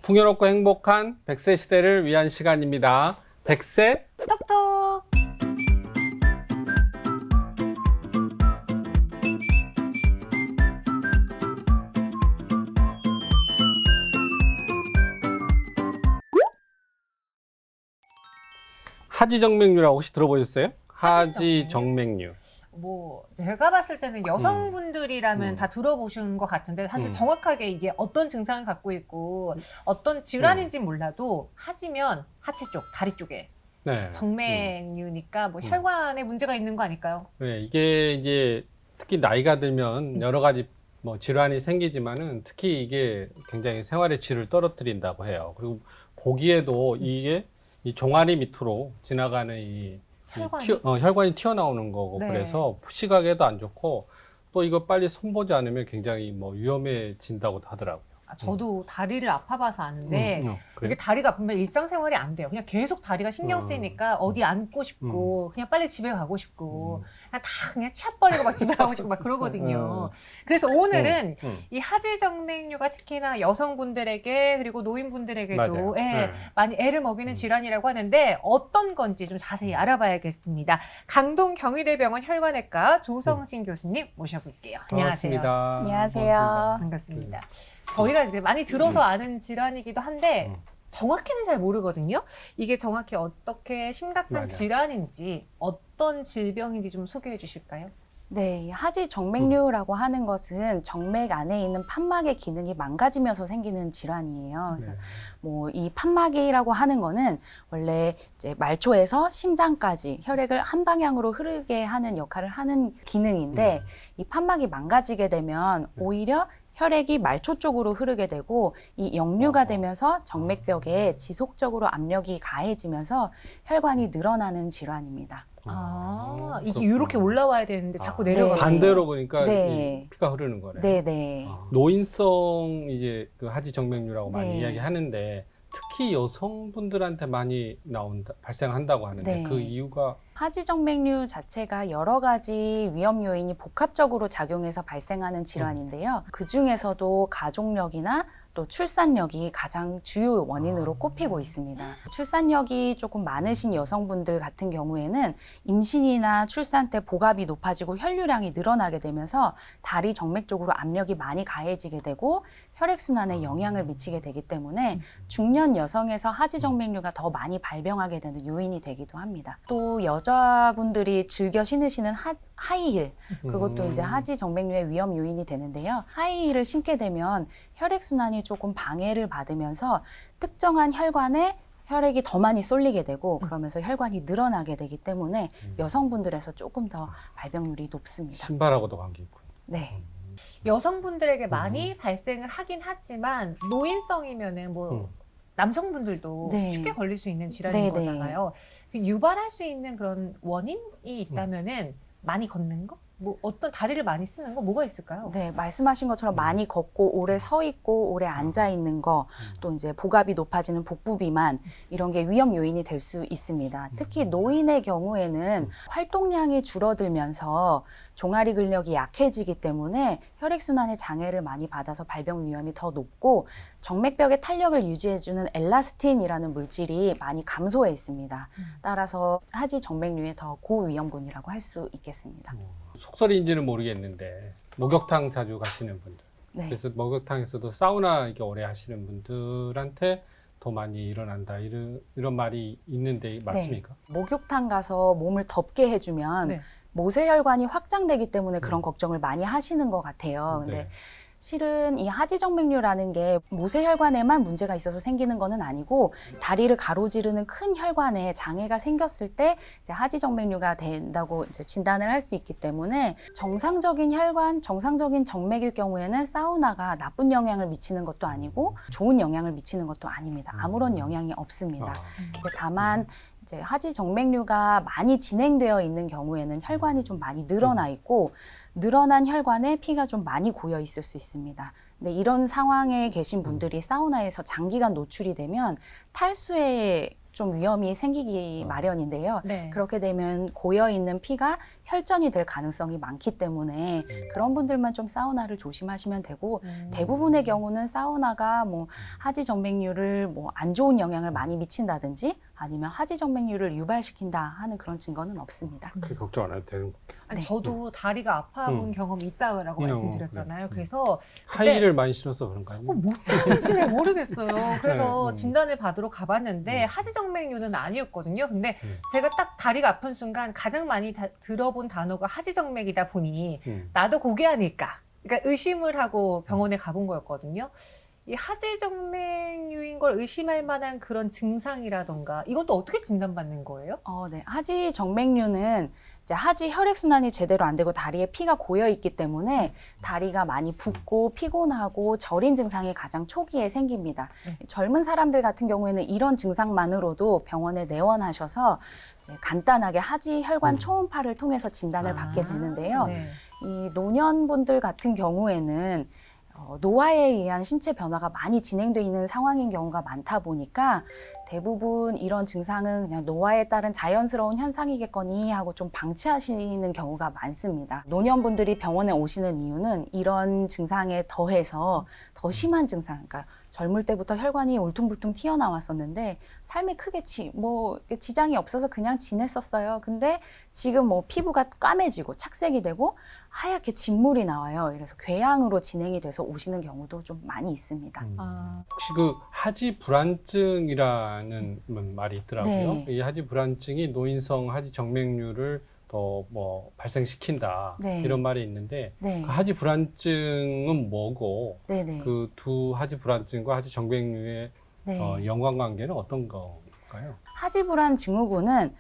풍요롭고 행복한 100세 시대를 위한 시간입니다. 100세 톡톡. 하지정맥류라고 혹시 들어보셨어요? 하지정맥류. 뭐 제가 봤을 때는 여성분들이라면 다 들어보신 것 같은데 사실 정확하게 이게 어떤 증상을 갖고 있고 어떤 질환인지 몰라도 하지면 하체 쪽, 다리 쪽에 네. 정맥류니까 뭐 혈관에 문제가 있는 거 아닐까요? 네, 이게 이제 특히 나이가 들면 여러 가지 뭐 질환이 생기지만은 특히 이게 굉장히 생활의 질을 떨어뜨린다고 해요. 그리고 보기에도 이게 이 종아리 밑으로 지나가는 혈관이 튀어나오는 거고 네. 그래서 시각에도 안 좋고 또 이거 빨리 손보지 않으면 굉장히 뭐 위험해진다고 하더라고요. 저도 다리를 아파봐서 아는데 그래요? 이게 다리가 아프면 일상생활이 안 돼요. 그냥 계속 다리가 신경 쓰이니까 어디 앉고 싶고 그냥 빨리 집에 가고 싶고 그냥 치아 버리고 막 집에 가고 싶고 막 그러거든요. 그래서 오늘은 이 하지정맥류가 특히나 여성분들에게 그리고 노인분들에게도 맞아요. 많이 애를 먹이는 질환이라고 하는데 어떤 건지 좀 자세히 알아봐야겠습니다. 강동 경희대병원 혈관외과 조성신 교수님 모셔볼게요. 안녕하세요. 반갑습니다. 안녕하세요. 반갑습니다. 저희가 이제 많이 들어서 아는 질환이기도 한데 정확히는 잘 모르거든요. 이게 정확히 어떻게 심각한 맞아. 질환인지 어떤 질병인지 좀 소개해 주실까요? 네, 하지정맥류라고 하는 것은 정맥 안에 있는 판막의 기능이 망가지면서 생기는 질환이에요. 그래서 뭐 이 판막이라고 하는 거는 원래 이제 말초에서 심장까지 혈액을 한 방향으로 흐르게 하는 역할을 하는 기능인데 이 판막이 망가지게 되면 오히려 혈액이 말초 쪽으로 흐르게 되고 이 역류가 되면서 정맥벽에 지속적으로 압력이 가해지면서 혈관이 늘어나는 질환입니다. 이게 이렇게 올라와야 되는데 자꾸 내려가요. 반대로 보니까 네. 이 피가 흐르는 거네. 네네. 노인성 이제 그 하지정맥류라고 많이 네. 이야기하는데 특히 여성분들한테 많이 발생한다고 하는데 네. 그 이유가 하지정맥류 자체가 여러 가지 위험 요인이 복합적으로 작용해서 발생하는 질환인데요. 그 중에서도 가족력이나 또 출산력이 가장 주요 원인으로 꼽히고 있습니다. 출산력이 조금 많으신 여성분들 같은 경우에는 임신이나 출산 때 복압이 높아지고 혈류량이 늘어나게 되면서 다리 정맥 쪽으로 압력이 많이 가해지게 되고 혈액순환에 영향을 미치게 되기 때문에 중년 여성에서 하지정맥류가 더 많이 발병하게 되는 요인이 되기도 합니다. 또 여자분들이 즐겨 신으시는 하이힐, 그것도 이제 하지정맥류의 위험 요인이 되는데요. 하이힐을 신게 되면 혈액순환이 조금 방해를 받으면서 특정한 혈관에 혈액이 더 많이 쏠리게 되고 그러면서 혈관이 늘어나게 되기 때문에 여성분들에서 조금 더 발병률이 높습니다. 신발하고도 관계 있고. 네. 여성분들에게 많이 발생을 하긴 하지만 노인성이면은 뭐 남성분들도 네. 쉽게 걸릴 수 있는 질환인 네네. 거잖아요. 유발할 수 있는 그런 원인이 있다면은 많이 걷는 거? 뭐 어떤 다리를 많이 쓰는 거 뭐가 있을까요? 네, 말씀하신 것처럼 많이 걷고 오래 서 있고 오래 앉아 있는 거, 또 이제 복압이 높아지는 복부 비만 이런 게 위험 요인이 될 수 있습니다. 특히 노인의 경우에는 활동량이 줄어들면서 종아리 근력이 약해지기 때문에 혈액순환에 장애를 많이 받아서 발병 위험이 더 높고 정맥벽의 탄력을 유지해주는 엘라스틴이라는 물질이 많이 감소해 있습니다. 따라서 하지정맥류의 더 고위험군이라고 할 수 있겠습니다. 속설인지는 모르겠는데 목욕탕 자주 가시는 분들, 네. 그래서 목욕탕에서도 사우나 이렇게 오래 하시는 분들한테 더 많이 일어난다 이런 말이 있는데 맞습니까? 네. 목욕탕 가서 몸을 덥게 해주면 네. 모세혈관이 확장되기 때문에 그런 걱정을 많이 하시는 것 같아요. 근데 네. 실은 이 하지정맥류라는 게 모세혈관에만 문제가 있어서 생기는 거는 아니고 다리를 가로지르는 큰 혈관에 장애가 생겼을 때 이제 하지정맥류가 된다고 이제 진단을 할 수 있기 때문에 정상적인 혈관, 정상적인 정맥일 경우에는 사우나가 나쁜 영향을 미치는 것도 아니고 좋은 영향을 미치는 것도 아닙니다. 아무런 영향이 없습니다. 다만 이제 하지정맥류가 많이 진행되어 있는 경우에는 혈관이 좀 많이 늘어나 있고 늘어난 혈관에 피가 좀 많이 고여 있을 수 있습니다. 근데 이런 상황에 계신 분들이 사우나에서 장기간 노출이 되면 탈수에 좀 위험이 생기기 마련인데요. 네. 그렇게 되면 고여 있는 피가 혈전이 될 가능성이 많기 때문에 그런 분들만 좀 사우나를 조심하시면 되고 대부분의 경우는 사우나가 뭐 하지 정맥류를 뭐 안 좋은 영향을 많이 미친다든지 아니면 하지 정맥류를 유발시킨다 하는 그런 증거는 없습니다. 그렇게 걱정 안 해도 되는 거. 아니, 네. 저도 다리가 아파본 경험이 있다고 말씀드렸잖아요. 그래. 그래서 하이힐을 많이 신어서 그런가요? 못하는지 잘 모르겠어요. 그래서 네, 진단을 받으러 가봤는데 하지정맥류는 아니었거든요. 근데 제가 딱 다리가 아픈 순간 가장 많이 들어본 단어가 하지정맥이다 보니 나도 그게 아닐까. 그러니까 의심을 하고 병원에 가본 거였거든요. 이 하지정맥류인 걸 의심할 만한 그런 증상이라던가 이건 또 어떻게 진단받는 거예요? 네. 하지 정맥류는 이제 하지 혈액순환이 제대로 안 되고 다리에 피가 고여 있기 때문에 다리가 많이 붓고 피곤하고 저린 증상이 가장 초기에 생깁니다. 젊은 사람들 같은 경우에는 이런 증상만으로도 병원에 내원하셔서 이제 간단하게 하지 혈관 초음파를 통해서 진단을 받게 되는데요. 네. 이 노년분들 같은 경우에는 노화에 의한 신체 변화가 많이 진행되어 있는 상황인 경우가 많다 보니까 대부분 이런 증상은 그냥 노화에 따른 자연스러운 현상이겠거니 하고 좀 방치하시는 경우가 많습니다. 노년분들이 병원에 오시는 이유는 이런 증상에 더해서 더 심한 증상, 그러니까 젊을 때부터 혈관이 울퉁불퉁 튀어나왔었는데 삶에 크게 지장이 없어서 그냥 지냈었어요. 근데 지금 뭐 피부가 까매지고 착색이 되고 하얗게 진물이 나와요. 그래서 궤양으로 진행이 돼서 오시는 경우도 좀 많이 있습니다. 혹시 그 하지 불안증이라는 말이 있더라고요. 네. 이 하지 불안증이 노인성 하지 정맥류를 더 뭐 발생시킨다 네. 이런 말이 있는데 네. 그 하지 불안증은 뭐고 네네. 그 두 하지 불안증과 하지 정맥류의 네. 연관관계는 어떤 건가요? 하지불안 증후군은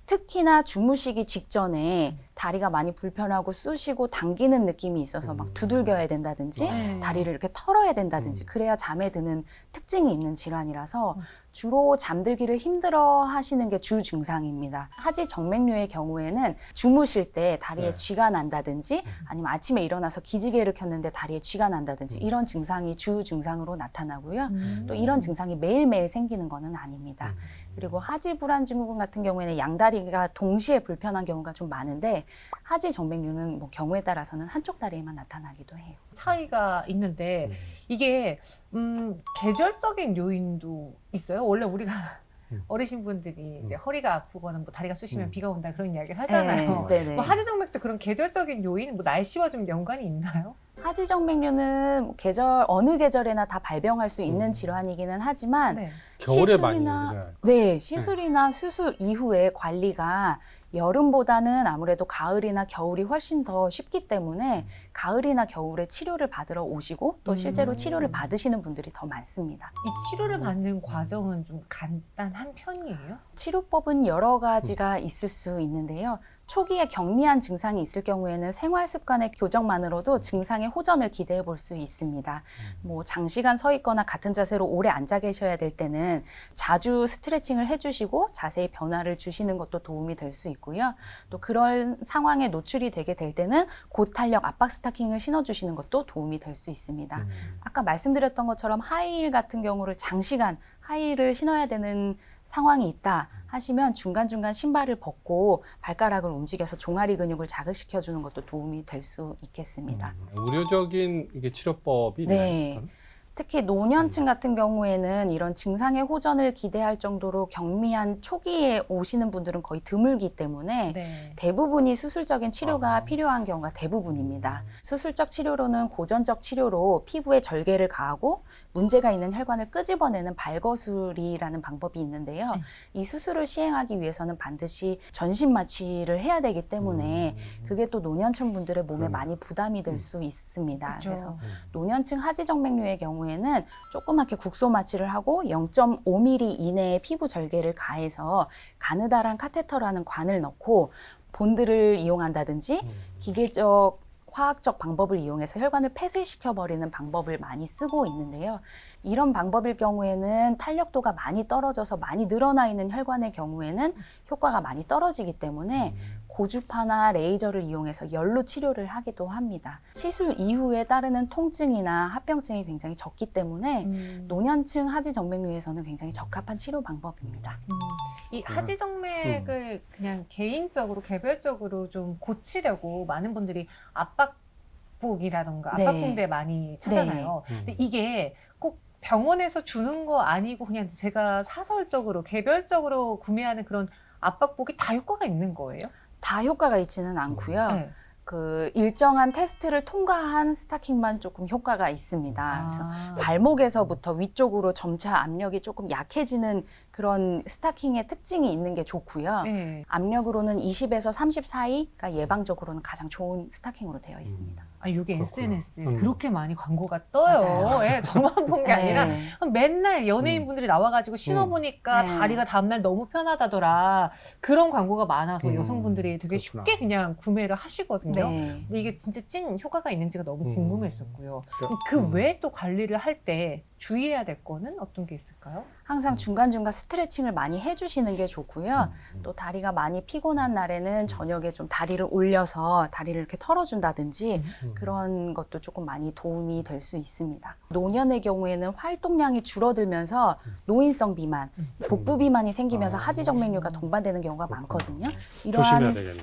특히나 주무시기 직전에 다리가 많이 불편하고 쑤시고 당기는 느낌이 있어서 막 두들겨야 된다든지 다리를 이렇게 털어야 된다든지 그래야 잠에 드는 특징이 있는 질환이라서 주로 잠들기를 힘들어 하시는 게 주 증상입니다. 하지 정맥류의 경우에는 주무실 때 다리에 네. 쥐가 난다든지 아니면 아침에 일어나서 기지개를 켰는데 다리에 쥐가 난다든지 이런 증상이 주 증상으로 나타나고요. 또 이런 증상이 매일매일 생기는 것은 아닙니다. 그리고 하지 불안 증후군 같은 경우에는 양다리가 동시에 불편한 경우가 좀 많은데 하지 정맥류는 뭐 경우에 따라서는 한쪽 다리에만 나타나기도 해요. 차이가 있는데 이게 계절적인 요인도 있어요. 원래 우리가 어르신 분들이 이제 허리가 아프거나 뭐 다리가 쑤시면 비가 온다 그런 이야기를 하잖아요. 네네. 뭐 하지정맥도 그런 계절적인 요인, 뭐 날씨와 좀 연관이 있나요? 하지 정맥류는 뭐 어느 계절에나 다 발병할 수 있는 질환이기는 하지만 네. 겨울에 많이 시술이나- 있어요. 네, 시술이나 수술 이후에 관리가 여름보다는 아무래도 가을이나 겨울이 훨씬 더 쉽기 때문에 가을이나 겨울에 치료를 받으러 오시고 또 실제로 치료를 받으시는 분들이 더 많습니다. 이 치료를 받는 과정은 좀 간단한 편이에요? 치료법은 여러 가지가 있을 수 있는데요. 초기에 경미한 증상이 있을 경우에는 생활 습관의 교정만으로도 증상의 호전을 기대해 볼 수 있습니다. 뭐 장시간 서 있거나 같은 자세로 오래 앉아 계셔야 될 때는 자주 스트레칭을 해주시고 자세히 변화를 주시는 것도 도움이 될 수 있고요. 또 그런 상황에 노출이 되게 될 때는 고탄력 압박 스타킹을 신어주시는 것도 도움이 될 수 있습니다. 아까 말씀드렸던 것처럼 하이힐 같은 경우를 장시간 하이힐을 신어야 되는 상황이 있다 하시면 중간중간 신발을 벗고 발가락을 움직여서 종아리 근육을 자극시켜 주는 것도 도움이 될 수 있겠습니다. 의료적인 이게 치료법이 네. 있나요? 특히 노년층 같은 경우에는 이런 증상의 호전을 기대할 정도로 경미한 초기에 오시는 분들은 거의 드물기 때문에 네. 대부분이 수술적인 치료가 아. 필요한 경우가 대부분입니다. 수술적 치료로는 고전적 치료로 피부에 절개를 가하고 문제가 있는 혈관을 끄집어내는 발거술이라는 방법이 있는데요. 이 수술을 시행하기 위해서는 반드시 전신 마취를 해야 되기 때문에 그게 또 노년층 분들의 몸에 그러네요. 많이 부담이 될 수 있습니다. 그쵸. 그래서 노년층 하지정맥류의 경우에는 조그맣게 국소 마취를 하고 0.5mm 이내에 피부 절개를 가해서 가느다란 카테터라는 관을 넣고 본드를 이용한다든지 기계적 화학적 방법을 이용해서 혈관을 폐쇄시켜버리는 방법을 많이 쓰고 있는데요. 이런 방법일 경우에는 탄력도가 많이 떨어져서 많이 늘어나 있는 혈관의 경우에는 효과가 많이 떨어지기 때문에 고주파나 레이저를 이용해서 열로 치료를 하기도 합니다. 시술 이후에 따르는 통증이나 합병증이 굉장히 적기 때문에 노년층 하지정맥류에서는 굉장히 적합한 치료 방법입니다. 이 하지정맥을 그냥 개인적으로 개별적으로 좀 고치려고 많은 분들이 압박복이라던가 네. 압박붕대 많이 찾아나요. 근데 이게 꼭 병원에서 주는 거 아니고 그냥 제가 사설적으로 개별적으로 구매하는 그런 압박복이 다 효과가 있는 거예요? 다 효과가 있지는 않고요. 네. 그 일정한 테스트를 통과한 스타킹만 조금 효과가 있습니다. 그래서 발목에서부터 위쪽으로 점차 압력이 조금 약해지는 그런 스타킹의 특징이 있는 게 좋고요. 네. 압력으로는 20에서 30 사이가 예방적으로는 가장 좋은 스타킹으로 되어 있습니다. 아, 이게 그렇구나. SNS에 그렇게 많이 광고가 떠요. 맞아요. 예, 저만 본 게 아니라 네. 맨날 연예인분들이 나와가지고 신어보니까 네. 다리가 다음날 너무 편하다더라. 그런 광고가 많아서 여성분들이 되게 그렇구나. 쉽게 그냥 구매를 하시거든요. 네. 근데 이게 진짜 찐 효과가 있는지가 너무 궁금했었고요. 그- 그 외에 또 관리를 할 때 주의해야 될 거는 어떤 게 있을까요? 항상 중간중간 스트레칭을 많이 해주시는 게 좋고요. 또 다리가 많이 피곤한 날에는 저녁에 좀 다리를 올려서 다리를 이렇게 털어준다든지 그런 것도 조금 많이 도움이 될 수 있습니다. 노년의 경우에는 활동량이 줄어들면서 노인성 비만, 복부 비만이 생기면서 하지정맥류가 동반되는 경우가 많거든요. 조심해야 되겠네.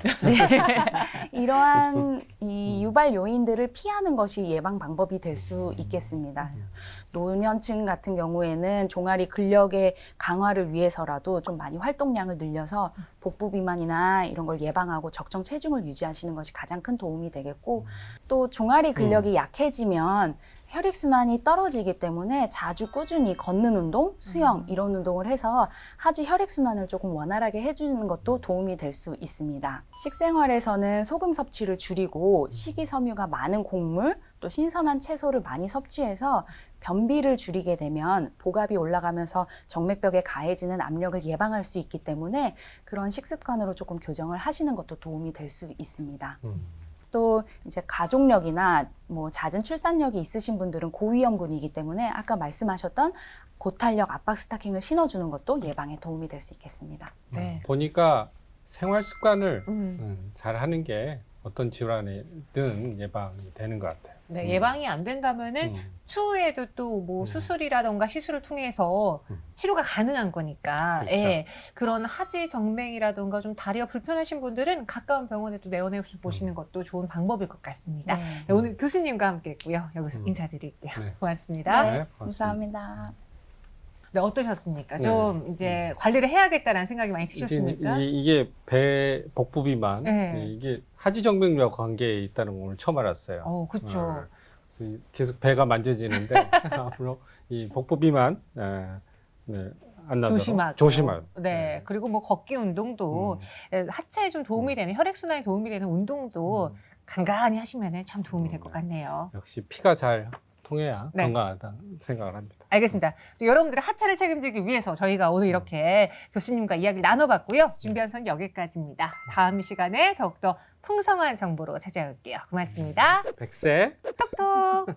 이러한 이 유발 요인들을 피하는 것이 예방 방법이 될 수 있겠습니다. 그래서 노년층 같은 경우에는 종아리 근력의 강화를 위해서라도 좀 많이 활동량을 늘려서 복부 비만이나 이런 걸 예방하고 적정 체중을 유지하시는 것이 가장 큰 도움이 되겠고, 또 종아리 근력이 약해지면 혈액순환이 떨어지기 때문에 자주 꾸준히 걷는 운동, 수영 이런 운동을 해서 하지 혈액순환을 조금 원활하게 해주는 것도 도움이 될 수 있습니다. 식생활에서는 소금 섭취를 줄이고 식이섬유가 많은 곡물, 또 신선한 채소를 많이 섭취해서 변비를 줄이게 되면 복압이 올라가면서 정맥벽에 가해지는 압력을 예방할 수 있기 때문에 그런 식습관으로 조금 교정을 하시는 것도 도움이 될 수 있습니다. 또 이제 가족력이나 뭐 잦은 출산력이 있으신 분들은 고위험군이기 때문에 아까 말씀하셨던 고탄력 압박 스타킹을 신어주는 것도 예방에 도움이 될 수 있겠습니다. 네. 보니까 생활 습관을 잘 하는 게 어떤 질환이든 예방이 되는 것 같아요. 네, 예방이 안 된다면은 추후에도 또 뭐 수술이라던가 시술을 통해서 치료가 가능한 거니까 그렇죠. 예, 그런 하지 정맥이라던가 좀 다리가 불편하신 분들은 가까운 병원에 또 내원해 보시는 것도 좋은 방법일 것 같습니다. 네. 네, 오늘 교수님과 함께 했고요. 여기서 인사드릴게요. 네. 고맙습니다. 네, 네, 고맙습니다. 감사합니다. 네, 어떠셨습니까? 네. 좀 이제 관리를 해야겠다라는 생각이 많이 드셨습니까? 이게 배 복부 비만 네. 이게 하지정맥류와 관계에 있다는 걸 오늘 처음 알았어요. 그렇죠. 계속 배가 만져지는데 앞으로 이 복부 비만 안 나도록 조심하고. 조심하고. 네, 그리고 뭐 걷기 운동도 하체에 좀 도움이 되는 혈액순환에 도움이 되는 운동도 간간히 하시면 참 도움이 될 것 같네요. 역시 피가 잘 통해야 네. 건강하다 생각을 합니다. 알겠습니다. 또 여러분들의 하체를 책임지기 위해서 저희가 오늘 이렇게 교수님과 이야기를 나눠봤고요. 준비한 선 여기까지입니다. 다음 시간에 더욱더 풍성한 정보로 찾아올게요. 고맙습니다. 백세 톡톡.